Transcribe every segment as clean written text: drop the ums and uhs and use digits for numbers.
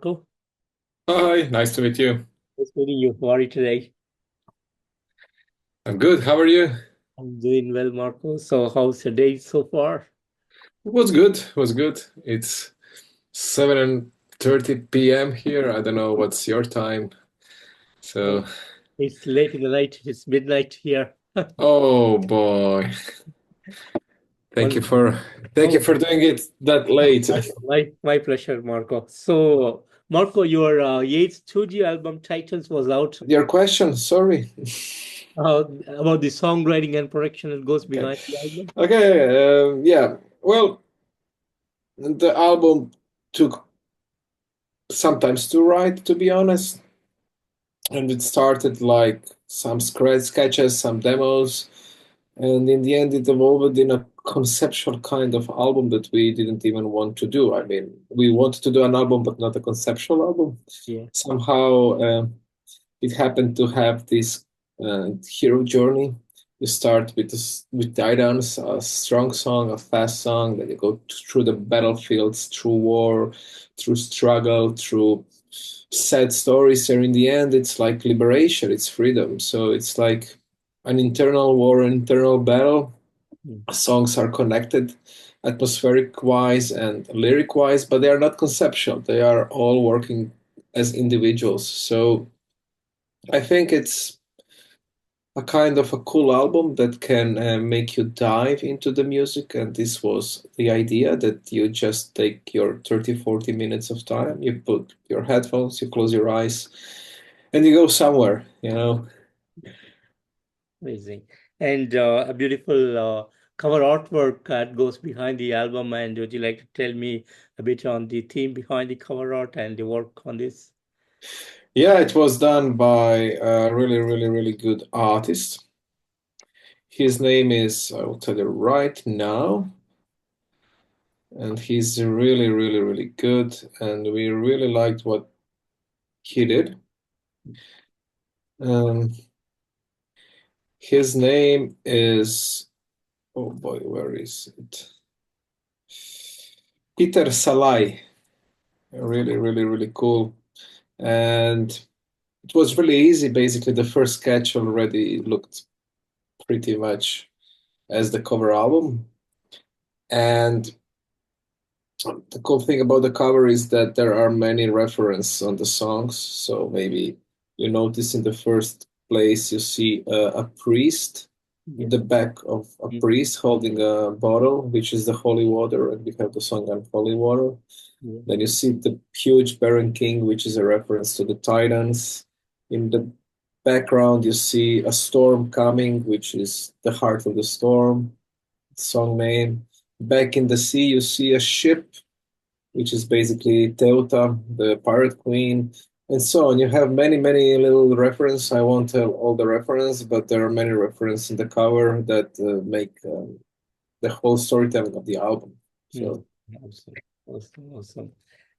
Marco. Hi, nice to meet you. Nice meeting you. How are you today? I'm good. How are you? It I'm doing well, Marco. So, how's your day so far? was good. It was good. It's 7:30 p.m. here. I don't know what's your time. Oh, So, it's late in the night. It's midnight here. oh boy. Thank Well, you for thank you oh, for doing it that late. my pleasure, Marco. So, Marco, your eighth studio album titles was out Your question, sorry. about the songwriting and production that goes Okay. behind the album. Okay, yeah. Well, the album took sometimes to write, to be honest. And it started like some sketches, some demos, and in the end, it evolved in a conceptual kind of album that we didn't even want to do. I mean, we wanted to do an album, but not a conceptual album. Yeah. Somehow, it happened to have this hero journey. You start with with Titans, a strong song, a fast song, then you go through the battlefields, through war, through struggle, through sad stories, and in the end, it's like liberation, it's freedom. So it's like an internal war, an internal battle. Mm. Songs are connected atmospheric wise and lyric wise, but they are not conceptual. They are all working as individuals. So I think it's a kind of a cool album that can make you dive into the music. And this was the idea, that you just take your 30, 40 minutes of time, you put your headphones, you close your eyes, and you go somewhere, you know. Amazing. And a beautiful cover artwork that goes behind the album. And would you like to tell me a bit on the theme behind the cover art and the work on this? Yeah, it was done by a really, really, really good artist. His name is, I will tell you right now, and he's really, really, really good. And we really liked what he did. Um, his name is, oh boy, where is it? Peter Salai. Really, really, really cool. And it was really easy. Basically, the first sketch already looked pretty much as the cover album. And the cool thing about the cover is that there are many references on the songs. So maybe you notice in the first place you see a priest, the Yes. back of a Mm. priest holding a bottle, which is the holy water, and we have the song Unholy Water. Yeah. Then you see the huge Baron King, which is a reference to the Titans. In the background, you see a storm coming, which is the heart of the storm, song name. Back in the sea, you see a ship, which is basically Teuta, the pirate queen, and so on. You have many, many little reference. I won't tell all the reference, but there are many references in the cover that make the whole storytelling of the album. Mm. So Awesome. Awesome. Awesome.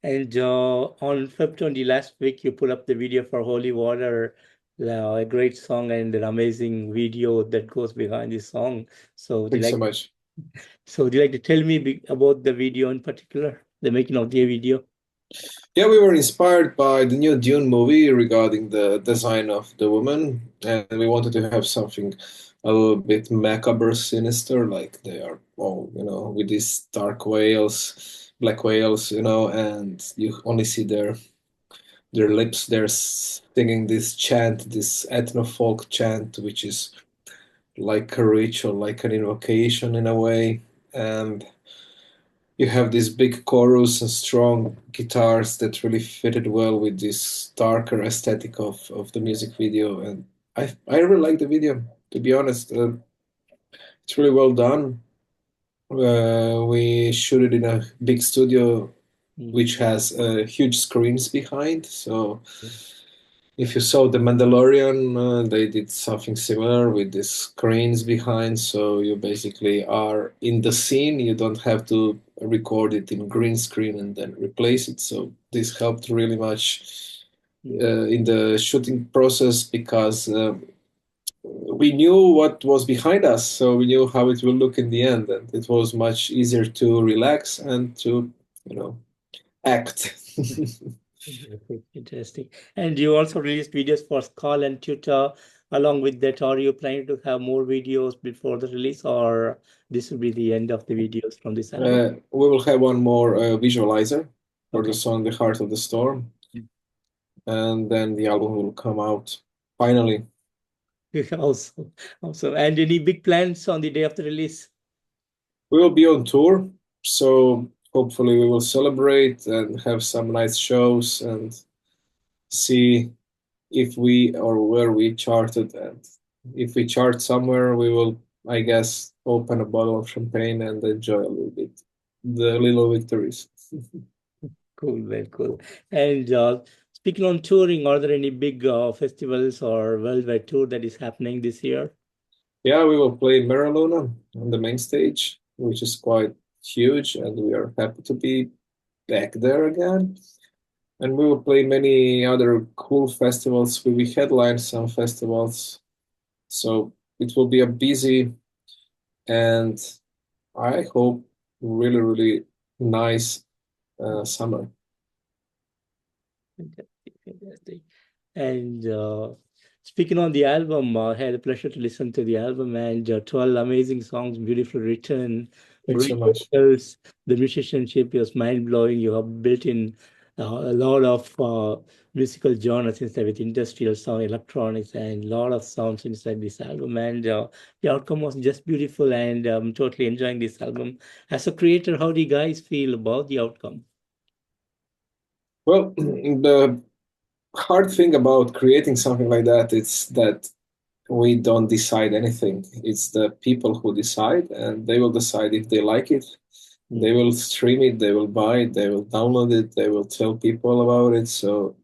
And on Feb 20 last week, you put up the video for Holy Water, a great song and an amazing video that goes behind this song. So would you thanks so like much. would you like to tell me about the video in particular, the making of the video? Yeah, we were inspired by the new Dune movie regarding the design of the woman, and we wanted to have something a little bit macabre, sinister, like they are all, with these dark whales, black whales, and you only see their lips. They're singing this chant, this ethno folk chant, which is like a ritual, like an invocation in a way, and you have this big chorus and strong guitars that really fitted well with this darker aesthetic of the music video. And I really like the video, to be honest. It's really well done. We shoot it in a big studio Mm. which has huge screens behind. So if you saw The Mandalorian, they did something similar with the screens behind. So you basically are in the scene. You don't have to record it in green screen and then replace it. So this helped really much Mm. in the shooting process because we knew what was behind us. So we knew how it will look in the end. And it was much easier to relax and to, you know, act. Interesting. And you also released videos for Skal and Teuta. Along with that, are you planning to have more videos before the release, or this will be the end of the videos from this album? We will have one more visualizer for the Okay. song "The Heart of the Storm," and then the album will come out finally. Also, also, and any big plans on the day of the release? We will be on tour, so hopefully we will celebrate and have some nice shows and see if we or where we charted. And if we chart somewhere, we will, I guess, open a bottle of champagne and enjoy a little bit the little victories. Cool, very cool. And speaking on touring, are there any big festivals or worldwide tour that is happening this year? Yeah, we will play Mariluna on the main stage, which is quite huge, and we are happy to be back there again. And we will play many other cool festivals. We will headline some festivals. So it will be a busy and I hope really, really nice summer. Fantastic, fantastic. And speaking on the album, I had the pleasure to listen to the album and 12 amazing songs, beautifully written, Thanks so great much. vocals. The musicianship was mind-blowing. You have built in a lot of musical genres inside with industrial sound, electronics, and a lot of sounds inside this album. And the outcome was just beautiful, and I'm totally enjoying this album. As a creator, how do you guys feel about the outcome? Well, the hard thing about creating something like that is that we don't decide anything. It's the people who decide, and they will decide if they like it. They will stream it, they will buy it, they will download it, they will tell people about it. So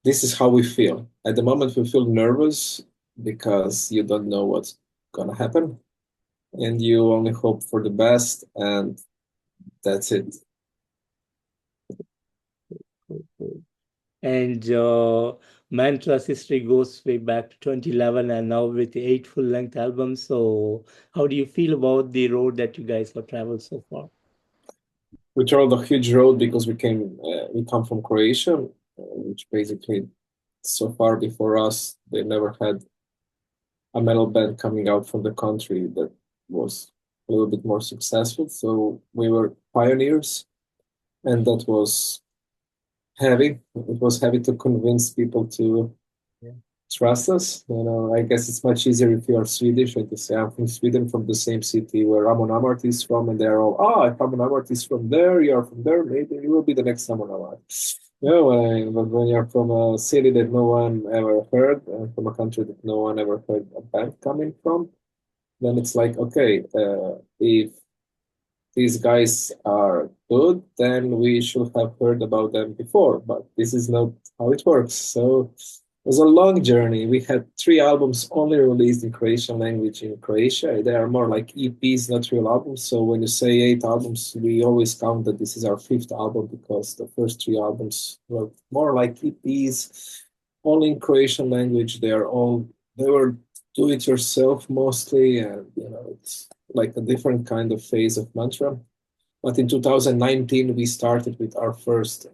this is how we feel. At the moment, we feel nervous because you don't know what's gonna happen, and you only hope for the best, and that's it. And Mantra's history goes way back to 2011 and now with 8 full-length albums. So how do you feel about the road that you guys have traveled so far? We traveled a huge road because we come from Croatia, which basically so far before us they never had a metal band coming out from the country that was a little bit more successful. So we were pioneers, and that was heavy. It was heavy to convince people to Yeah. trust us. You know, I guess it's much easier if you are Swedish and to say I'm from Sweden, from the same city where Ramon Amart is from, and they're all, if Ramon Amart is from there, you're from there, maybe you will be the next Ramon Amart. You know, but when you're from a city that no one ever heard, from a country that no one ever heard a band coming from, then it's like, okay, if these guys are good, then we should have heard about them before. But this is not how it works. So it was a long journey. We had 3 albums only released in Croatian language in Croatia. They are more like EPs, not real albums. So when you say 8 albums, we always count that this is our 5th album because the first 3 albums were more like EPs, only in Croatian language. They were do it yourself mostly, and it's like a different kind of phase of Manntra. But in 2019, we started with our first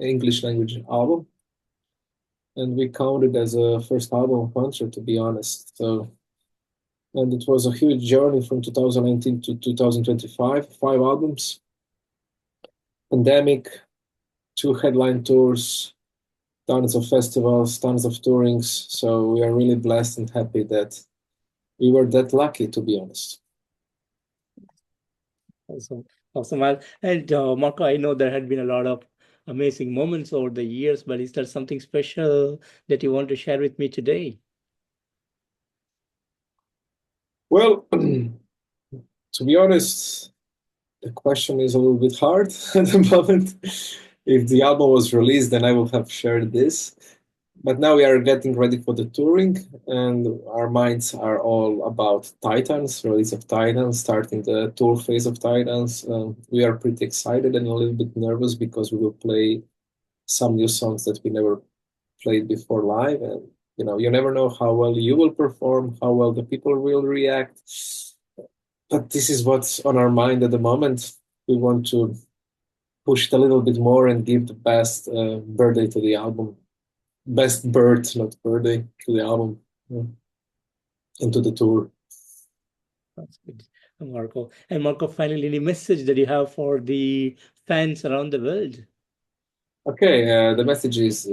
English language album, and we counted as a first album of Manntra, to be honest. So, and it was a huge journey from 2019 to 2025, 5 albums, pandemic, 2 headline tours, tons of festivals, tons of tourings. So we are really blessed and happy that we were that lucky, to be honest. Awesome. Awesome. And Marco, I know there had been a lot of amazing moments over the years, but is there something special that you want to share with me today? Well, to be honest, the question is a little bit hard at the moment. If the album was released, then I would have shared this. But now we are getting ready for the touring, and our minds are all about Titans, release of Titans, starting the tour phase of Titans. We are pretty excited and a little bit nervous because we will play some new songs that we never played before live, and you never know how well you will perform, how well the people will react. But this is what's on our mind at the moment. We want to push it a little bit more and give the best birthday to the album. Best bird, not birthday, to the album, yeah, and to the tour. That's good, Marco. And Marco, finally, any message that you have for the fans around the world? Okay, the message is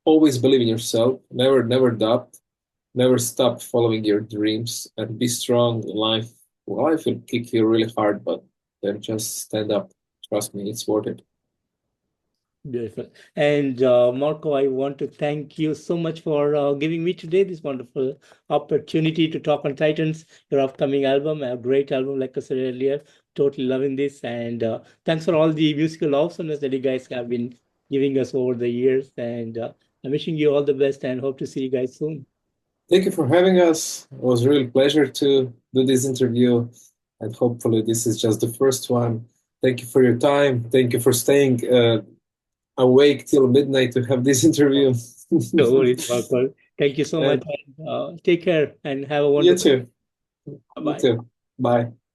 always believe in yourself, never doubt, never stop following your dreams, and be strong. Life will kick you really hard, but then just stand up. Trust me, it's worth it. Beautiful. And Marco, I want to thank you so much for giving me today this wonderful opportunity to talk on Titans, your upcoming album, a great album, like I said earlier. Totally loving this. And thanks for all the musical awesomeness that you guys have been giving us over the years. And I'm wishing you all the best and hope to see you guys soon. Thank you for having us. It was a real pleasure to do this interview, and hopefully this is just the first one. Thank you for your time. Thank you for staying awake till midnight to have this interview. No worries, Marco. Thank you so much. And And, take care and have a you wonderful too. day. You Bye-bye. too. Bye.